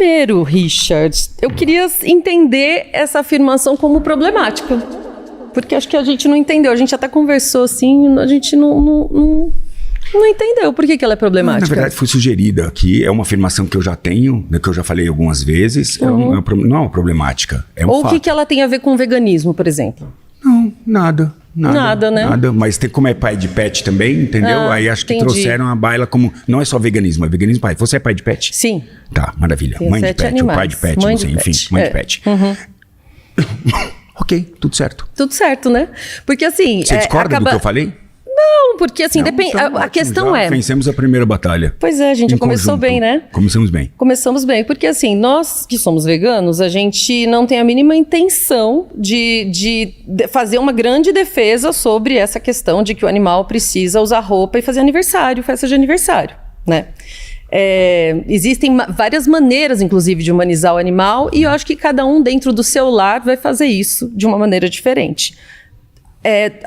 Primeiro, Richard, eu queria entender essa afirmação como problemática. Porque acho que a gente não entendeu. A gente até conversou assim, a gente não entendeu por que ela é problemática. Na verdade, foi sugerida aqui. É uma afirmação que eu já tenho, né, que eu já falei algumas vezes. Não é uma problemática, é um Ou fato. o que ela tem a ver com o veganismo, por exemplo? Não, nada. Nada, né? Nada, mas tem como é pai de pet também, entendeu? Aí acho que trouxeram a baila como... Não é só veganismo, é veganismo pai. Você é pai de pet? Sim. Tá, maravilha. Tem Mãe de 7 pet, animais. ou pai de pet, Mãe não sei, de enfim, pet. mãe de pet. Ok, tudo certo. Tudo certo, né? Porque assim... Você discorda do que eu falei? Não, porque assim, depende. Então, A questão já vencemos a primeira batalha. Pois é, a gente começou bem, né? Começamos bem. Começamos bem, porque assim, nós que somos veganos, a gente não tem a mínima intenção de fazer uma grande defesa sobre essa questão de que o animal precisa usar roupa e fazer aniversário, festa de aniversário, né? Existem várias maneiras, inclusive, de humanizar o animal, e eu acho que cada um dentro do seu lar vai fazer isso de uma maneira diferente.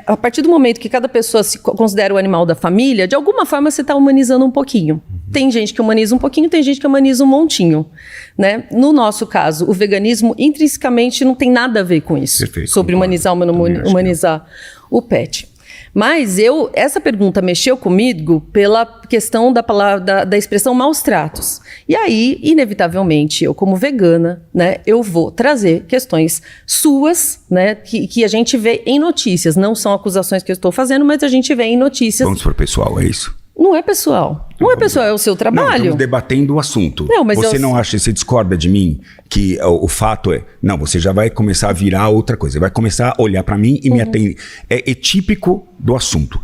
A partir do momento que cada pessoa se considera o animal da família, de alguma forma você está humanizando um pouquinho. Tem gente que humaniza um pouquinho, tem gente que humaniza um montinho, né? No nosso caso, o veganismo intrinsecamente não tem nada a ver com isso. Perfeito, sobre humanizar ou não humanizar o pet. Mas essa pergunta mexeu comigo pela questão da expressão maus tratos. E aí, inevitavelmente, eu como vegana, né, eu vou trazer questões suas, né, que a gente vê em notícias. Não são acusações que eu estou fazendo, mas a gente vê em notícias. Vamos para o pessoal, é isso? Não é pessoal. Não é pessoal, é o seu trabalho. Não, estamos debatendo o assunto. Não, mas você não acha, você discorda de mim que o fato é... Não, você já vai começar a virar outra coisa. Você vai começar a olhar para mim e me atender. É típico do assunto.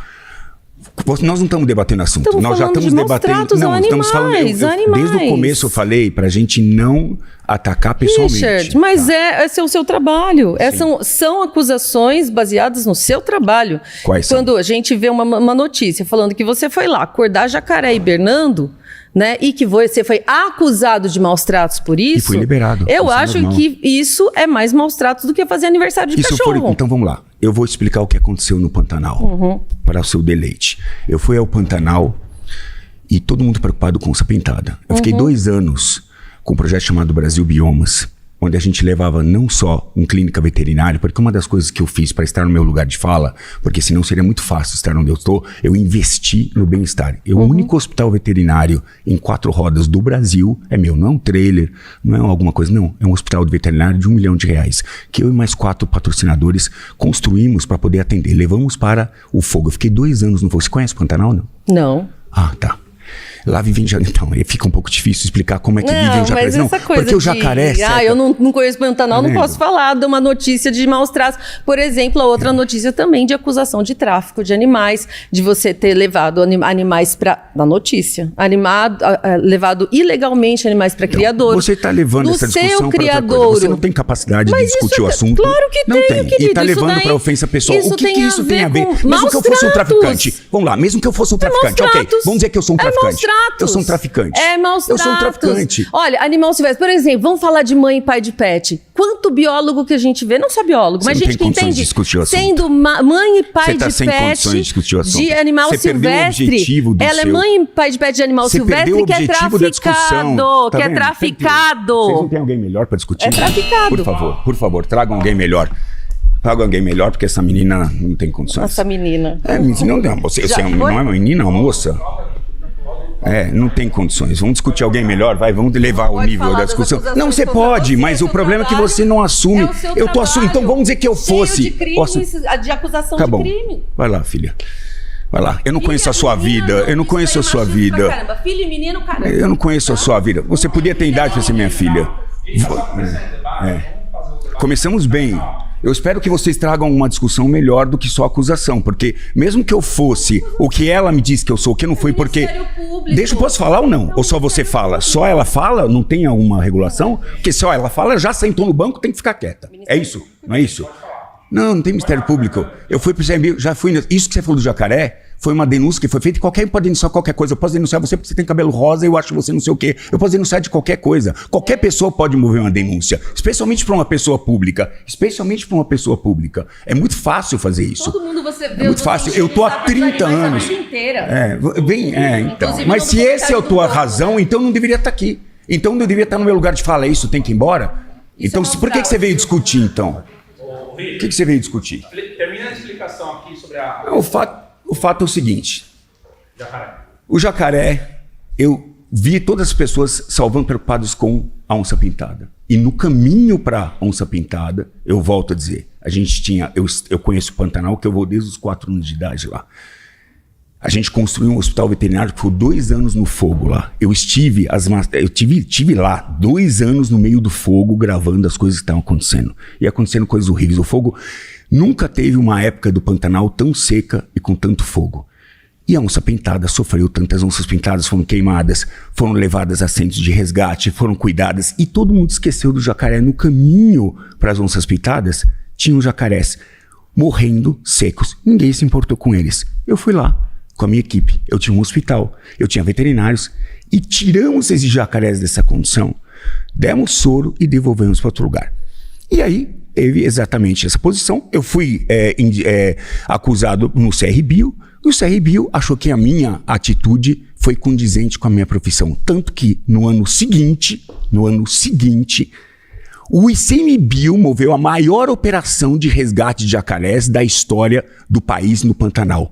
Nós não estamos debatendo assunto. Nós já estamos debatendo... Não, estamos falando... Desde o começo eu falei para a gente não atacar pessoalmente. Richard, mas esse é o seu trabalho. São acusações baseadas no seu trabalho. Quais são? Quando a gente vê uma notícia falando que você foi lá acordar jacaré hibernando, né, e que você foi acusado de maus tratos por isso... E foi liberado. Eu acho que isso é mais maus tratos do que fazer aniversário de cachorro. Então vamos lá. Eu vou explicar o que aconteceu no Pantanal, para o seu deleite. Eu fui ao Pantanal e todo mundo preocupado com onça pintada. Eu fiquei 2 anos com um projeto chamado Brasil Biomas, onde a gente levava não só um clínica veterinária, porque uma das coisas que eu fiz para estar no meu lugar de fala, porque senão seria muito fácil estar onde eu estou, eu investi no bem-estar. O único hospital veterinário em 4 rodas do Brasil é meu, não é um trailer, não é alguma coisa, não. É um hospital veterinário de R$1 milhão, que eu e mais 4 patrocinadores construímos para poder atender. Levamos para o fogo. Eu fiquei 2 anos no fogo. Você conhece o Pantanal, não? Não. Ah, tá. Lá vivem jacaré. Então, aí fica um pouco difícil explicar como é que vivem os jacarés. Não, porque o jacaré... eu não conheço Pantanal, não posso falar de uma notícia de maus tratos. Por exemplo, a outra notícia também de acusação de tráfico de animais, de você ter levado animais para... Na notícia. Levado ilegalmente animais para criadores. Você está levando essa discussão para outra coisa. Você não tem capacidade de discutir o assunto. Claro que não tem, querido. E está levando para ofensa pessoal. O que isso tem a ver? Mesmo que eu fosse um traficante. Vamos lá, mesmo que eu fosse um traficante. Ok, vamos dizer que eu sou um traficante. Eu sou um traficante. Maus tratos. Eu sou um traficante. Olha, animal silvestre, por exemplo, vamos falar de mãe e pai de pet. Quanto biólogo que a gente vê, não só biólogo, mas gente que entende, sendo mãe e pai de pet de animal silvestre. Ela é mãe e pai de pet de animal silvestre que é traficado. Que é traficado. Vocês não têm alguém melhor para discutir? É traficado. Por favor, tragam alguém melhor. Traga alguém melhor, porque essa menina não tem condições. Essa menina. Você não é uma menina, é uma moça? Não tem condições. Vamos discutir alguém melhor, vamos levar o nível da discussão. Não, você pode, mas o problema é que você não assume. Eu tô assumindo. Então vamos dizer que eu fosse. De acusação de crime. Vai lá, filha. Vai lá. Eu não conheço a sua vida. Eu não conheço a sua vida. Filho e menino, caramba. Eu não conheço a sua vida. Você podia ter idade para ser minha filha. Começamos bem. Eu espero que vocês tragam uma discussão melhor do que só acusação, porque mesmo que eu fosse o que ela me disse que eu sou, o que eu não fui, porque... Posso falar ou não? Ou só você fala? Só ela fala? Não tem alguma regulação? Porque só ela fala, já sentou no banco, tem que ficar quieta. É isso? Não é isso? Não tem Ministério Público. Eu fui pro CMB, já fui... Isso que você falou do jacaré foi uma denúncia que foi feita. Qualquer um pode denunciar qualquer coisa. Eu posso denunciar você porque você tem cabelo rosa e eu acho você não sei o quê. Eu posso denunciar de qualquer coisa. Qualquer pessoa pode mover uma denúncia. Especialmente para uma pessoa pública. É muito fácil fazer isso. Todo mundo você vê. É muito fácil. Eu tô há 30 anos. Então. Mas se essa é a tua razão, então eu não deveria estar aqui. Então eu devia estar no meu lugar de fala, isso tem que ir embora? Então por que você veio discutir, então? O que você veio discutir? Termina a explicação aqui sobre a... O fato é o seguinte. Jacaré. O jacaré, eu vi todas as pessoas salvando preocupadas com a onça pintada. E no caminho para a onça pintada, eu volto a dizer, a gente tinha, eu conheço o Pantanal, que eu vou desde os 4 anos de idade lá. A gente construiu um hospital veterinário que ficou 2 anos no fogo lá. Eu tive lá 2 anos no meio do fogo gravando as coisas que estavam acontecendo. E acontecendo coisas horríveis. O fogo nunca teve uma época do Pantanal tão seca e com tanto fogo. E a onça pintada sofreu, tantas onças pintadas foram queimadas, foram levadas a centros de resgate, foram cuidadas. E todo mundo esqueceu do jacaré. No caminho para as onças pintadas, tinham jacarés morrendo secos. Ninguém se importou com eles. Eu fui lá com a minha equipe. Eu tinha um hospital, eu tinha veterinários. E tiramos esses jacarés dessa condição, demos soro e devolvemos para outro lugar. E aí, teve exatamente essa posição. Eu fui acusado no CRBio. E o CRBio achou que a minha atitude foi condizente com a minha profissão. Tanto que no ano seguinte, o ICMBio moveu a maior operação de resgate de jacarés da história do país no Pantanal.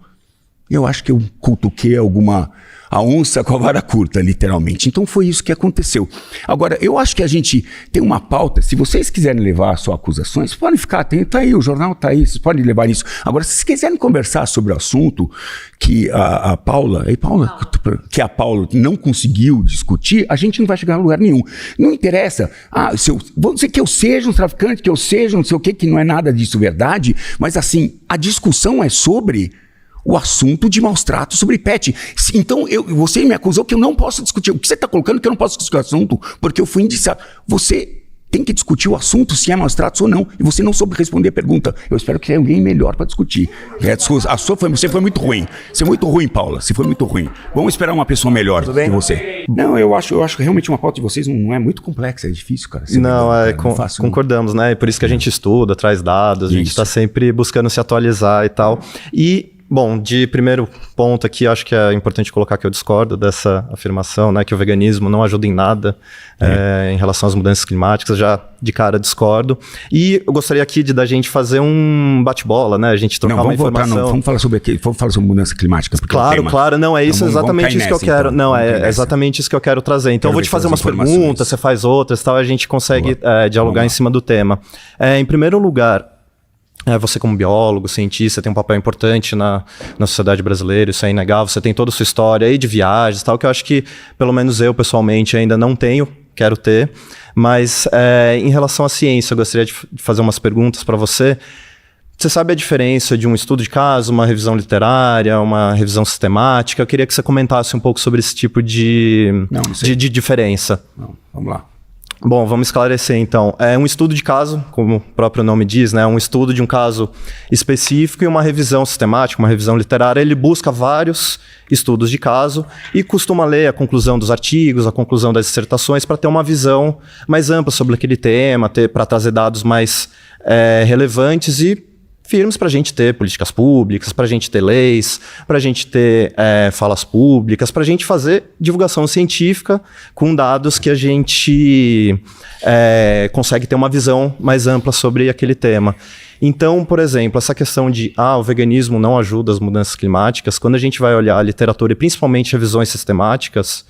Eu acho que eu cutuquei a onça com a vara curta, literalmente. Então foi isso que aconteceu. Agora, eu acho que a gente tem uma pauta. Se vocês quiserem levar só acusações, podem ficar atentos. Tá aí, o jornal tá aí, vocês podem levar isso. Agora, se vocês quiserem conversar sobre o assunto que a Paula não conseguiu discutir, a gente não vai chegar a lugar nenhum. Não interessa. Vamos dizer que eu seja um traficante, que eu seja não sei o quê, que não é nada disso verdade, mas assim, a discussão é sobre o assunto de maus tratos sobre pet. Então, você me acusou que eu não posso discutir. O que você está colocando que eu não posso discutir o assunto? Porque eu fui indiciado. Você tem que discutir o assunto, se é maus tratos ou não. E você não soube responder a pergunta. Eu espero que tenha alguém melhor para discutir. Você foi muito ruim. Você foi muito ruim, Paula. Você foi muito ruim. Vamos esperar uma pessoa melhor que você. Não, eu acho que realmente uma pauta de vocês não é muito complexa. É difícil, cara. Concordamos, né? E por isso que a gente estuda, traz dados. A gente está sempre buscando se atualizar e tal. Bom, de primeiro ponto aqui, acho que é importante colocar que eu discordo dessa afirmação, né, que o veganismo não ajuda em nada em relação às mudanças climáticas, já de cara discordo. E eu gostaria aqui da gente fazer um bate-bola, né, a gente trocar uma informação. Vamos falar sobre mudança climática. Claro, não, é isso, exatamente isso que eu quero. Não, é exatamente isso que eu quero trazer. Então eu vou te fazer umas perguntas, você faz outras, tal, a gente consegue dialogar em cima do tema. Em primeiro lugar, você como biólogo, cientista, tem um papel importante na sociedade brasileira, isso é inegável, você tem toda a sua história aí de viagens e tal, que eu acho que, pelo menos eu pessoalmente ainda não tenho, quero ter, mas em relação à ciência, eu gostaria de fazer umas perguntas para você. Você sabe a diferença de um estudo de caso, uma revisão literária, uma revisão sistemática? Eu queria que você comentasse um pouco sobre esse tipo de diferença. Vamos lá. Bom, vamos esclarecer então. É um estudo de caso, como o próprio nome diz, né? Um estudo de um caso específico e uma revisão sistemática, uma revisão literária. Ele busca vários estudos de caso e costuma ler a conclusão dos artigos, a conclusão das dissertações para ter uma visão mais ampla sobre aquele tema, para trazer dados mais relevantes e firmes para a gente ter políticas públicas, para a gente ter leis, para a gente ter falas públicas, para a gente fazer divulgação científica com dados que a gente consegue ter uma visão mais ampla sobre aquele tema. Então, por exemplo, essa questão de o veganismo não ajuda as mudanças climáticas, quando a gente vai olhar a literatura e principalmente revisões sistemáticas,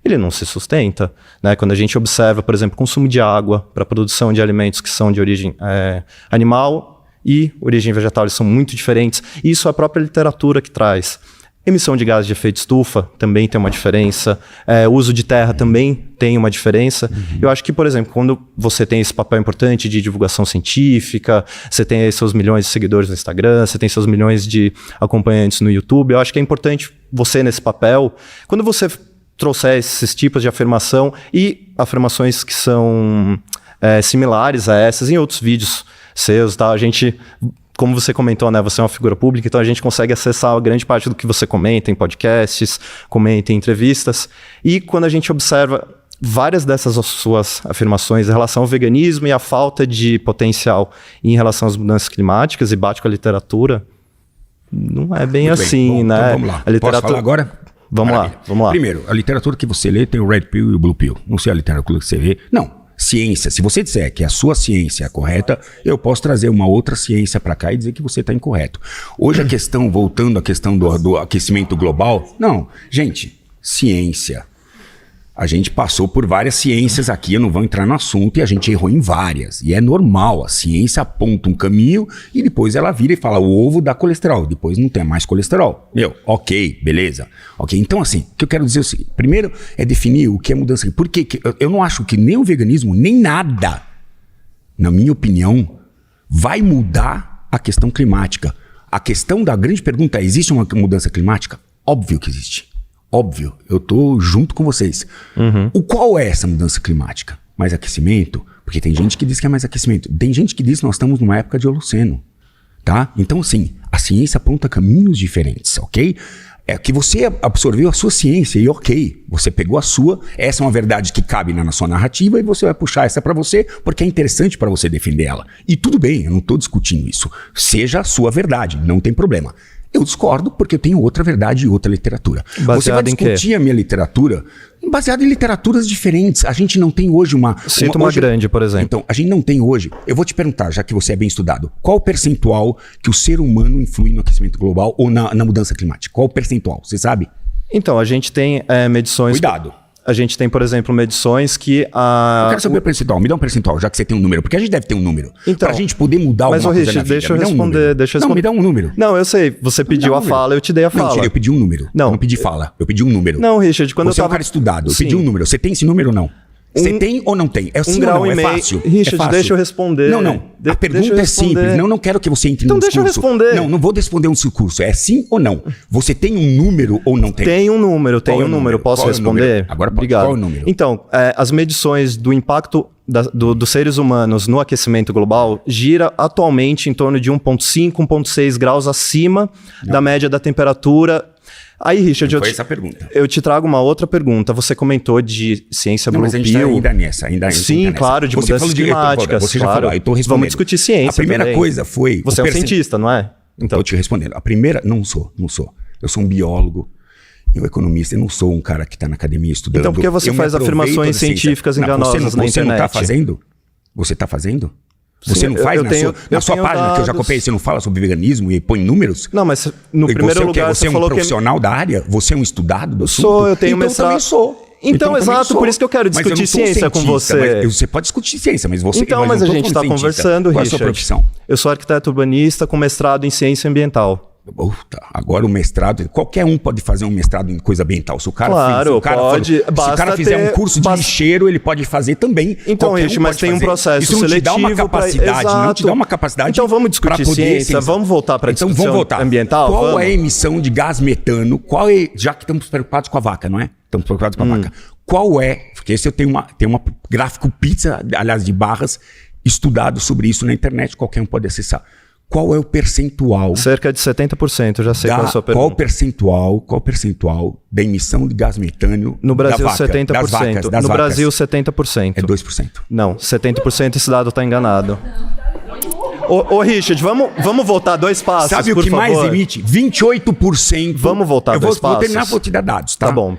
ele não se sustenta, né? Quando a gente observa, por exemplo, o consumo de água para a produção de alimentos que são de origem animal e origem vegetal, eles são muito diferentes. Isso é a própria literatura que traz. Emissão de gases de efeito estufa também tem uma diferença. O uso de terra também tem uma diferença. Eu acho que, por exemplo, quando você tem esse papel importante de divulgação científica, você tem aí seus milhões de seguidores no Instagram, você tem seus milhões de acompanhantes no YouTube, eu acho que é importante você nesse papel, quando você trouxer esses tipos de afirmação e afirmações que são similares a essas em outros vídeos seus, tá? A gente, como você comentou, né? Você é uma figura pública, então a gente consegue acessar a grande parte do que você comenta em podcasts, comenta em entrevistas. E quando a gente observa várias dessas suas afirmações em relação ao veganismo e a falta de potencial em relação às mudanças climáticas e bate com a literatura, não é bem assim, né? Então vamos lá. A literatura... Posso falar agora? Vamos lá. Primeiro, a literatura que você lê tem o Red Pill e o Blue Pill. Não sei a literatura que você vê. Não. Ciência. Se você disser que a sua ciência é correta, eu posso trazer uma outra ciência para cá e dizer que você está incorreto. Hoje a questão, voltando à questão do aquecimento global, não. Gente, ciência. A gente passou por várias ciências aqui, eu não vou entrar no assunto, e a gente errou em várias. E é normal, a ciência aponta um caminho e depois ela vira e fala, o ovo dá colesterol, depois não tem mais colesterol. Ok, beleza. Ok, então assim, o que eu quero dizer é o seguinte, primeiro é definir o que é mudança. Por quê? Eu não acho que nem o veganismo, nem nada, na minha opinião, vai mudar a questão climática. A questão da grande pergunta é, existe uma mudança climática? Óbvio que existe. Óbvio, eu tô junto com vocês. Qual é essa mudança climática? Mais aquecimento? Porque tem gente que diz que é mais aquecimento. Tem gente que diz que nós estamos numa época de Holoceno. Tá? Então, assim, a ciência aponta caminhos diferentes, ok? É que você absorveu a sua ciência e ok, você pegou a sua, essa é uma verdade que cabe na sua narrativa e você vai puxar essa pra você porque é interessante pra você defender ela. E tudo bem, eu não tô discutindo isso. Seja a sua verdade, não tem problema. Eu discordo porque eu tenho outra verdade e outra literatura. Você vai discutir a minha literatura baseada em literaturas diferentes. A gente não tem hoje uma... Cita uma grande, por exemplo. Então, a gente não tem hoje... Eu vou te perguntar, já que você é bem estudado, qual o percentual que o ser humano influi no aquecimento global ou na mudança climática? Qual o percentual? Você sabe? Então, a gente tem medições... Cuidado. A gente tem, por exemplo, medições que... Eu quero saber o percentual. Me dá um percentual, já que você tem um número. Porque a gente deve ter um número. Então, pra gente poder mudar alguma coisa Richard, na vida. deixa eu responder. Não, me dá um número. Não, eu sei. Você pediu a fala, eu te dei a fala. Mentira, eu pedi um número. Não. Eu não pedi fala. Eu pedi um número. Não, Richard, quando você eu é um cara estudado. Eu pedi um número. Você tem esse número ou não? Você tem ou não tem? É sim grau ou não? e meio. É fácil. Richard, é fácil. deixa eu responder. Não. A pergunta é simples. Não quero que você entre então num discurso. Deixa eu responder. Não vou responder um discurso. É sim ou não? Você tem um número ou não tem? Tem um número, Posso responder? Agora pode. Obrigado. Qual é o número? Então, as medições do impacto dos seres humanos no aquecimento global gira atualmente em torno de 1,5, 1,6 graus acima da média da temperatura. Aí, Richard, essa pergunta. Eu te trago uma outra pergunta. Você comentou de ciência Blue Pill. Mas a gente está ainda nessa. Sim, claro, de mudanças climáticas. Você já falou, eu estou respondendo. Vamos discutir ciência. A primeira também. coisa foi... Você é um cientista, não é? Então, eu te respondendo. A primeira... Não sou. Eu sou um biólogo. Eu economista. Eu não sou um cara que está na academia estudando. Então, por que você faz afirmações científicas enganosas na internet? Você não está fazendo? Você está fazendo? Você não faz na sua página dados. Que eu já copiei, você não fala sobre veganismo e põe números? Não, mas no primeiro lugar você falou que... Você é um profissional da área? Você é um estudado do assunto? Sou, eu tenho mestrado. Também sou. Então, exato, por isso que eu quero discutir ciência com você. Você pode discutir ciência, mas você... Então, mas a gente está conversando, Qual Richard. É a sua profissão? Eu sou arquiteto urbanista com mestrado em ciência ambiental. Agora o mestrado, qualquer um pode fazer um mestrado em coisa ambiental. Se o cara pode. Se o cara fizer um curso de lixeiro, ele pode fazer também. Então, Richard, mas tem um processo seletivo. Isso não te dá uma capacidade, não te dá uma capacidade. Então vamos discutir ciência, vamos voltar para a discussão ambiental? Qual é a emissão de gás metano? Já que estamos preocupados com a vaca, não é? Estamos preocupados com a vaca. Qual é? Porque esse eu tenho uma gráfico pizza, aliás, de barras, estudado sobre isso na internet, qualquer um pode acessar. Qual é o percentual? Cerca de 70%, já sei qual é a sua pergunta. Qual o percentual da emissão de gás metano no Brasil, da vaca, 70%. Das vacas, no Brasil, 70%. É 2%. Não, 70% esse dado está enganado. Ô, Richard, vamos voltar 2 passos, Sabe por o que favor? mais emite? 28%. Vamos voltar 2 passos. Vou terminar, vou te dar dados, tá? Tá bom.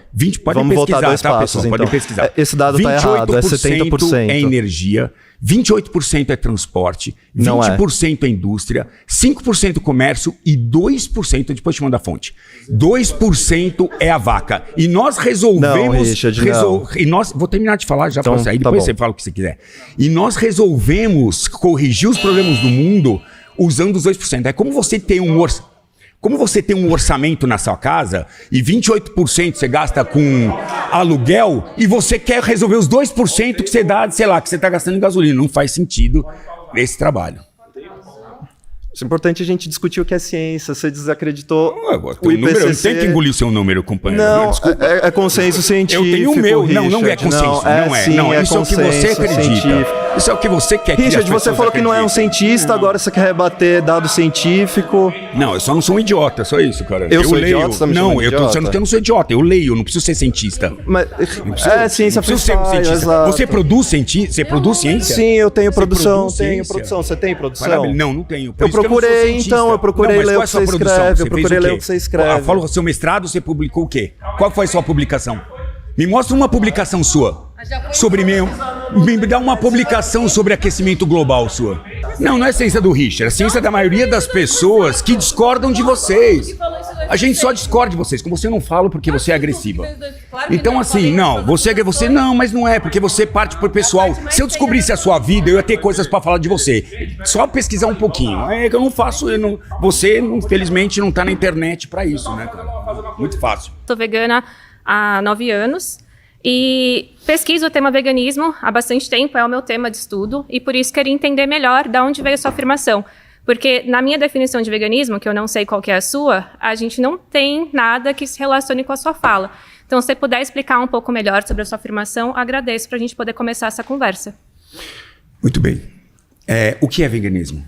Vamos voltar 2 passos, então. Podem pesquisar. Esse dado está errado, é 70%. É energia, 28% é transporte, 20% é indústria, 5% comércio e 2%, depois te mando a fonte, 2% é a vaca. E nós resolvemos... Não, Richard, vou terminar de falar, já então, posso sair, depois você fala o que você quiser. E nós resolvemos corrigir os problemas do mundo usando os 2%. É como você tem um orçamento na sua casa e 28% você gasta com aluguel e você quer resolver os 2% que você dá, sei lá, que você está gastando em gasolina. Não faz sentido esse trabalho. É importante a gente discutir o que é ciência. Você desacreditou o IPCC. Eu não tenho que engolir o seu número, companheiro. Não, é consenso científico. Eu tenho o meu. Não é consenso. Não é. Não, isso é o que você acredita. Isso é o que você quer que Richard, as você pessoas falou que não é um acreditem. cientista, agora você quer rebater dado científico. Não, eu só não sou um idiota, só isso, cara. Eu sou leio. idiota, você tá me Não, chamando de eu tô idiota? dizendo que eu não sou idiota, eu leio, eu não preciso ser cientista. Mas, Não preciso- é ciência não preciso ser um freestyle, cientista. exato. Você produz ciência? Você produz ciência? Sim, eu tenho Você produção, produz tenho ciência? produção. Você tem produção? Maravilha. Não tenho. Por Eu isso que não procurei, sou cientista. então, eu procurei Não, mas ler qual o é que a sua você produção? escreve, eu Você fez procurei o ler quê? o que você escreve. Falou seu mestrado, você publicou o quê? Qual foi a sua publicação? Me mostra uma publicação sua. Sobre me dá uma publicação sobre aquecimento global sua. Não é ciência do Richard, é ciência da maioria das pessoas que discordam de vocês. A gente só discorda de vocês, com você eu não falo porque você é agressiva. Então assim, não, você não, mas não é, porque você parte pro pessoal. Se eu descobrisse a sua vida, eu ia ter coisas pra falar de você. Só pesquisar um pouquinho. É que eu não faço, você infelizmente não tá na internet pra isso, né, cara? Muito fácil. Sou vegana há 9 anos e pesquiso o tema veganismo há bastante tempo, é o meu tema de estudo, e por isso queria entender melhor de onde veio a sua afirmação. Porque na minha definição de veganismo, que eu não sei qual que é a sua, a gente não tem nada que se relacione com a sua fala. Então, se você puder explicar um pouco melhor sobre a sua afirmação, agradeço para a gente poder começar essa conversa. Muito bem. O que é veganismo?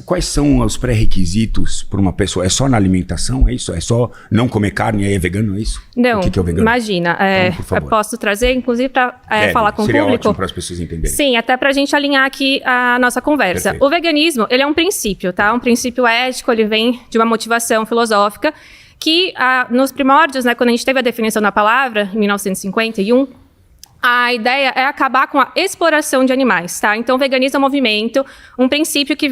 Quais são os pré-requisitos para uma pessoa? É só na alimentação? É isso? É só não comer carne e aí é vegano? É isso? Não, o que é o vegano? imagina. Então, por favor. Eu posso trazer, inclusive, para falar com o seria público. ótimo para as pessoas entenderem. Sim, até para a gente alinhar aqui a nossa conversa. Perfeito. O veganismo, ele é um princípio, tá? Um princípio ético, ele vem de uma motivação filosófica que, nos primórdios, né, quando a gente teve a definição da palavra, em 1951, a ideia é acabar com a exploração de animais, tá? Então, o veganismo é um movimento, um princípio que,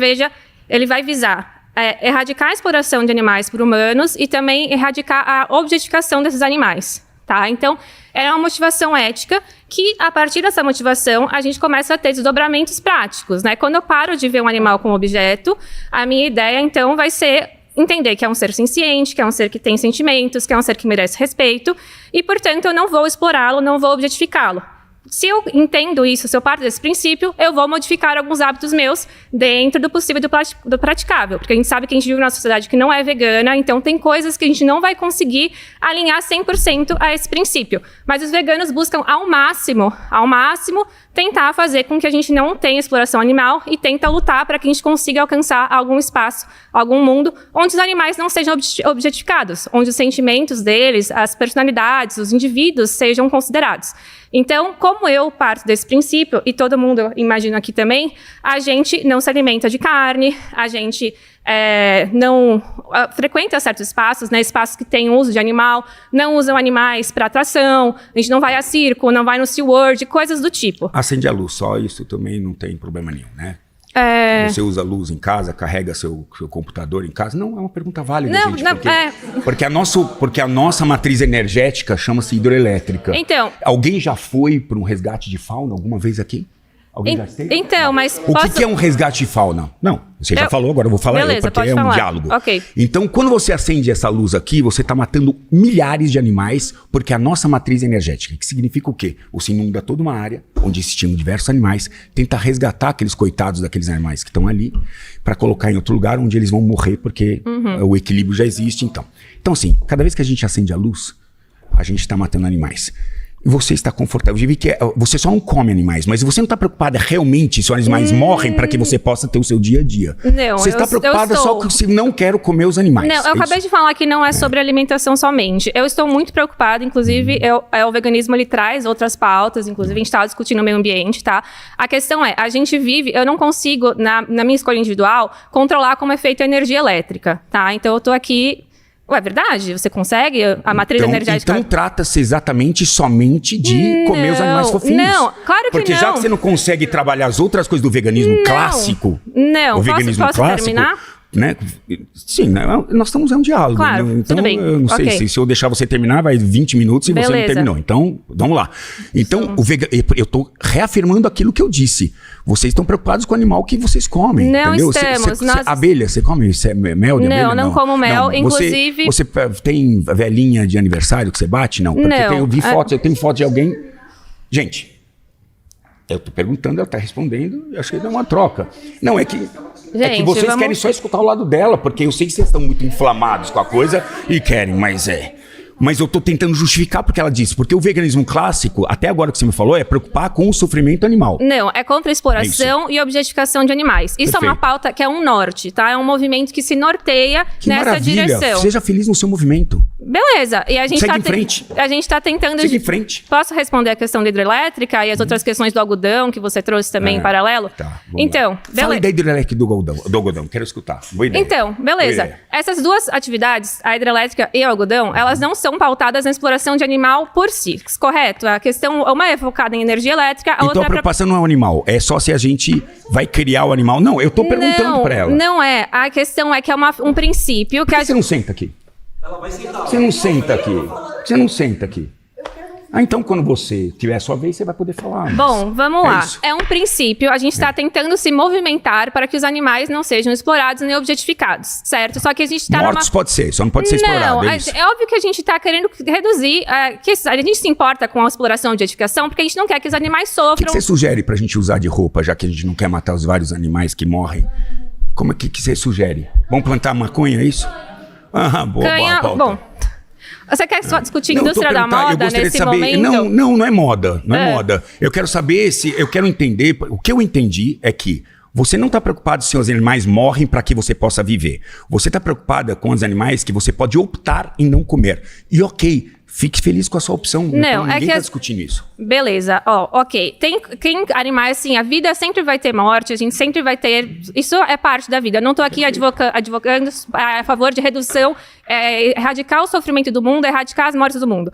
ele vai visar erradicar a exploração de animais por humanos e também erradicar a objetificação desses animais, tá? Então, é uma motivação ética que, a partir dessa motivação, a gente começa a ter desdobramentos práticos, né? Quando eu paro de ver um animal como objeto, a minha ideia, então, vai ser entender que é um ser senciente, que é um ser que tem sentimentos, que é um ser que merece respeito, e, portanto, eu não vou explorá-lo, não vou objetificá-lo. Se eu entendo isso, se eu parto desse princípio, eu vou modificar alguns hábitos meus dentro do possível e do praticável. Porque a gente sabe que a gente vive numa sociedade que não é vegana, então tem coisas que a gente não vai conseguir alinhar 100% a esse princípio. Mas os veganos buscam ao máximo, tentar fazer com que a gente não tenha exploração animal e tenta lutar para que a gente consiga alcançar algum espaço, algum mundo onde os animais não sejam objetificados, onde os sentimentos deles, as personalidades, os indivíduos sejam considerados. Então, como eu parto desse princípio, e todo mundo, imagino aqui também, a gente não se alimenta de carne, a gente não frequenta certos espaços, né, espaços que têm uso de animal, não usam animais para atração, a gente não vai a circo, não vai no SeaWorld, coisas do tipo. Acende a luz, só isso também não tem problema nenhum, né? Você usa luz em casa, carrega seu computador em casa? Não, é uma pergunta válida, Não, gente. não, Porque a nossa matriz energética chama-se hidroelétrica. Então, alguém já foi para um resgate de fauna alguma vez aqui? Alguém já esteve? Então, mas O que é um resgate de fauna? Não, você já falou, agora eu vou falar Beleza, porque pode é um falar. diálogo. Ok. Então, quando você acende essa luz aqui, você está matando milhares de animais, porque a nossa matriz energética, que significa o quê? Você inunda toda uma área onde existiam diversos animais, tenta resgatar aqueles coitados daqueles animais que estão ali, para colocar em outro lugar onde eles vão morrer, porque o equilíbrio já existe. Então, assim, cada vez que a gente acende a luz, a gente está matando animais. Você está confortável. Eu vi que você só não come animais, mas você não está preocupada realmente se os animais morrem para que você possa ter o seu dia a dia. Não, você está preocupada só com se não quero comer os animais. Não, eu acabei de falar que não é sobre alimentação somente. Eu estou muito preocupada, inclusive, o veganismo ele traz outras pautas, inclusive a gente está discutindo o meio ambiente, tá? A questão é, a gente vive, eu não consigo, na minha escolha individual, controlar como é feita a energia elétrica, tá? Então eu estou aqui... Ué, é verdade? Você consegue? A matriz energética... Então trata-se exatamente somente de comer os animais fofinhos. Não, claro que porque não. já que você não consegue trabalhar as outras coisas do veganismo clássico... Não, o veganismo posso clássico, terminar? Né? Sim, né? Nós estamos em um diálogo. Claro, né? Então, tudo bem. eu não sei se eu deixar você terminar, vai 20 minutos e você não terminou. Então, vamos lá. Então, eu estou reafirmando aquilo que eu disse. Vocês estão preocupados com o animal que vocês comem. Não entendeu? estamos. Abelha, você come mel de abelha? Não como mel. Não. Inclusive... Você tem velhinha de aniversário que você bate? Não. Porque eu tenho foto de alguém... Gente... Eu tô perguntando, ela tá respondendo, eu acho que é uma troca. Não, é que vocês querem só escutar o lado dela, porque eu sei que vocês estão muito inflamados com a coisa e querem, mas Mas eu tô tentando justificar porque ela disse. Porque o veganismo clássico, até agora que você me falou, é preocupar com o sofrimento animal. Não, é contra a exploração e objetificação de animais. Isso é uma pauta que é um norte, tá? É um movimento que se norteia nessa direção. Seja feliz no seu movimento. Beleza. E a gente Segue em frente. A gente tá tentando... Segue em frente. Posso responder a questão da hidrelétrica e as outras questões do algodão que você trouxe também em paralelo? Tá, então, beleza. Fala aí da hidrelétrica do algodão. Quero escutar. Boa ideia. Então, beleza. Essas duas atividades, a hidrelétrica e o algodão, elas não são pautadas na exploração de animal por si, correto? A questão, uma é focada em energia elétrica, a outra... Então a preocupação não é o animal, é só se a gente vai criar o animal. Não, eu tô perguntando pra ela. Não é. A questão é que é um princípio que... Por que você não senta aqui? Você não senta aqui. Você não senta aqui. Ah, então quando você tiver a sua vez, você vai poder falar. Bom, vamos lá. É um princípio, a gente está tentando se movimentar para que os animais não sejam explorados nem objetificados, certo? Só que a gente está Mortos pode ser, só não pode ser explorado. É óbvio que a gente está querendo reduzir, a gente se importa com a exploração e objetificação, porque a gente não quer que os animais sofram. O que você sugere pra gente usar de roupa, já que a gente não quer matar os vários animais que morrem? Como é que você sugere? Vamos plantar maconha, é isso? Ah, boa pauta. Bom, você quer só discutir indústria da moda nesse momento? Não é moda. Não é moda. Eu quero saber eu quero entender. O que eu entendi é que você não está preocupado se os animais morrem para que você possa viver. Você está preocupada com os animais que você pode optar em não comer. E ok, fique feliz com a sua opção. Não, ninguém está discutindo isso. Beleza, ok. Tem animais, assim, a vida sempre vai ter morte, a gente sempre vai ter... Isso é parte da vida. Eu não estou aqui advogando a favor de redução, erradicar o sofrimento do mundo, erradicar as mortes do mundo.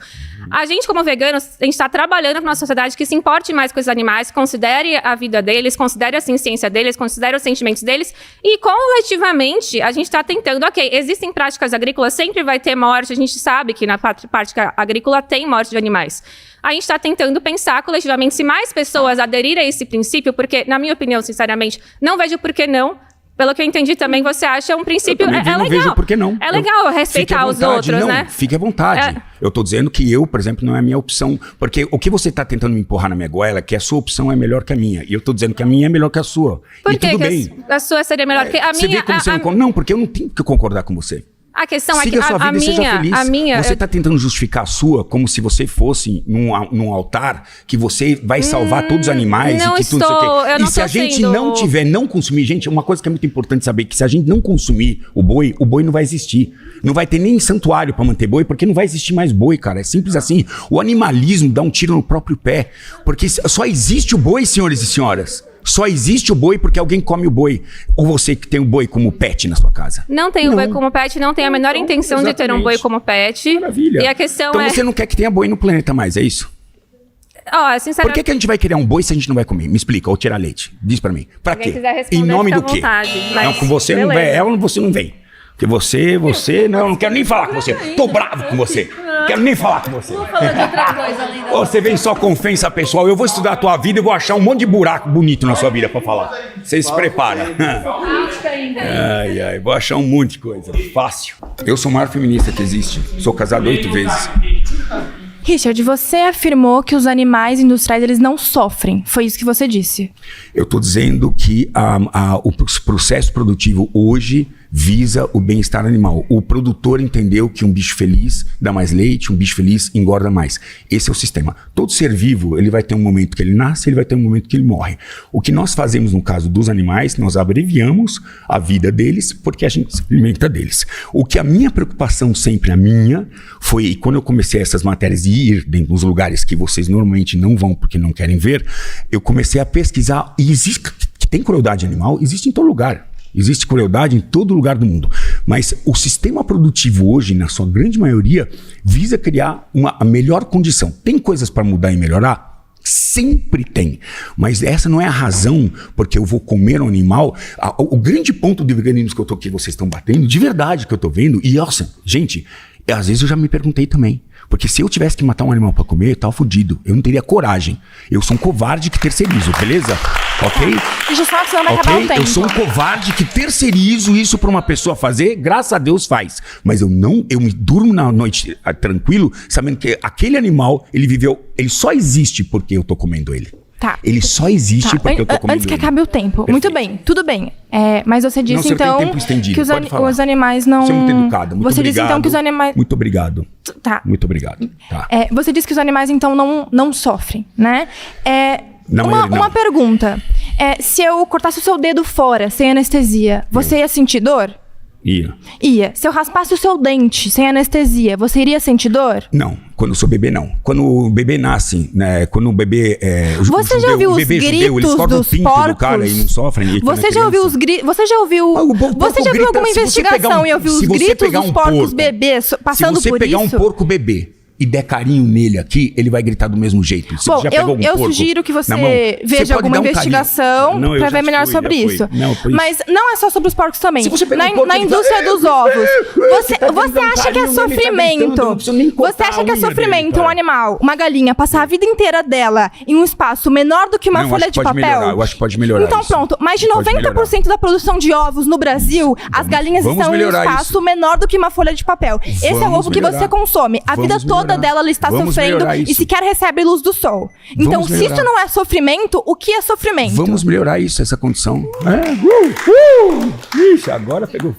A gente, como veganos, a gente está trabalhando para uma sociedade que se importe mais com os animais, considere a vida deles, considere a ciência deles, considere os sentimentos deles, e coletivamente a gente está tentando, existem práticas agrícolas, sempre vai ter morte, a gente sabe que na prática agrícola tem morte de animais. A gente está tentando pensar coletivamente se mais pessoas aderirem a esse princípio, porque, na minha opinião, sinceramente, não vejo por que não. Pelo que eu entendi também, você acha um princípio... Eu não vejo por que não. É legal respeitar os outros, né? Fique à vontade. Eu estou dizendo que eu, por exemplo, não é a minha opção. Porque o que você está tentando me empurrar na minha goela é que a sua opção é melhor que a minha. E eu estou dizendo que a minha é melhor que a sua. Por e que tudo bem. A sua seria melhor que a minha? Você vê como você não... Não, porque eu não tenho que concordar com você. A questão Siga é que a sua vida e seja feliz. Você está tentando justificar a sua como se você fosse num altar que você vai salvar todos os animais não e que estou, tudo isso aqui. E se a gente não consumir, gente, uma coisa que é muito importante saber, que se a gente não consumir o boi não vai existir. Não vai ter nem santuário para manter boi, porque não vai existir mais boi, cara. É simples assim. O animalismo dá um tiro no próprio pé. Porque só existe o boi, senhores e senhoras. Só existe o boi porque alguém come o boi. Ou você que tem o boi como pet na sua casa. Não tem o boi como pet, não tem a menor intenção de ter um boi como pet. Maravilha. E a questão então você não quer que tenha boi no planeta mais, é isso? Sinceramente... Por que a gente vai criar um boi se a gente não vai comer? Me explica, ou tirar leite. Diz pra mim. Pra quê? Em nome do quê? Não, com você não vem. Ela você não vem. Porque você, não, eu não quero nem falar com você. Tô bravo com você. Quero nem falar com você. Vamos falar de outra coisa além da... Você vem só com ofensa pessoal. Eu vou estudar a tua vida e vou achar um monte de buraco bonito na sua vida pra falar. Você se prepara. Vou achar um monte de coisa. Fácil. Eu sou o maior feminista que existe. Sou casado 8 vezes. Richard, você afirmou que os animais industriais eles não sofrem. Foi isso que você disse. Eu estou dizendo que o processo produtivo hoje visa o bem-estar animal. O produtor entendeu que um bicho feliz dá mais leite, um bicho feliz engorda mais. Esse é o sistema. Todo ser vivo, ele vai ter um momento que ele nasce, ele vai ter um momento que ele morre. O que nós fazemos no caso dos animais, nós abreviamos a vida deles porque a gente se alimenta deles. O que a minha preocupação sempre, foi quando eu comecei essas matérias de ir dentro dos lugares que vocês normalmente não vão porque não querem ver, eu comecei a pesquisar e tem crueldade animal, existe em todo lugar. Existe crueldade em todo lugar do mundo. Mas o sistema produtivo hoje, na sua grande maioria, visa criar a melhor condição. Tem coisas para mudar e melhorar? Sempre tem. Mas essa não é a razão porque eu vou comer um animal. O grande ponto de veganismo que vocês estão batendo, de verdade que eu estou vendo, e nossa, gente, às vezes eu já me perguntei também. Porque se eu tivesse que matar um animal para comer, eu tava fudido. Eu não teria coragem. Eu sou um covarde que terceirizo, beleza? Ok? Deixa eu só que você não vai acabar o tempo. Eu sou um covarde que terceirizo isso para uma pessoa fazer, graças a Deus faz. Mas eu me durmo na noite tranquilo, sabendo que aquele animal, ele só existe porque eu tô comendo ele. Tá. Ele só existe porque eu tô comendo Antes que ele. acabe o tempo. Perfeito. Muito bem, tudo bem. Mas você disse, Não, você tem então, tempo estendido, que pode falar. os animais não... Você é muito educado. Muito você obrigado. disse, então, que os animais... Muito obrigado. Tá. Muito obrigado. Tá. Você disse que os animais, então, não sofrem, né? Não, Uma pergunta. Se eu cortasse o seu dedo fora, sem anestesia, você ia sentir dor? Ia. Ia. Se eu raspasse o seu dente, sem anestesia, você iria sentir dor? Não, quando eu sou bebê, não. Quando o bebê nasce, né? Quando o bebê. Você já ouviu os eles gritos cortam o dos pinto porcos? do cara e não sofrem. E quando Você é já ouviu criança. os gritos? Você já ouviu porco grita, alguma se você pegar investigação e ouviu os se você gritos pegar dos um porcos porco, bebês passando por Se você pegar isso? um porco bebê e der carinho nele aqui, ele vai gritar do mesmo jeito. Se Bom, você já pegou algum eu porco sugiro que você na mão, veja pode alguma dar um investigação carinho. Não, eu pra já ver melhor fui, sobre já fui. isso. Não, foi isso. Mas não é só sobre os porcos também. Se você pegar um porco, Na ele indústria fala, dos ovos, você tá você dando acha que é carinho nele, tá sofrimento? gritando, eu não preciso nem Você cortar acha a que é unha dele, sofrimento um cara. animal, uma galinha, passar a vida inteira dela em um espaço menor do que uma Não, folha acho que de pode papel? melhorar, eu acho que pode melhorar Então isso. pronto, mais de Pode 90% da produção de ovos no Brasil, as galinhas vamos estão em um melhorar espaço isso. menor do que uma folha de papel. Esse é o Vamos ovo que você melhorar. consome. A vida Vamos toda melhorar. dela ela está Vamos sofrendo melhorar e isso. sequer recebe luz do sol. Então, Vamos se melhorar. isso não é sofrimento, o que é sofrimento? Vamos melhorar isso, essa condição. Ixi, agora pegou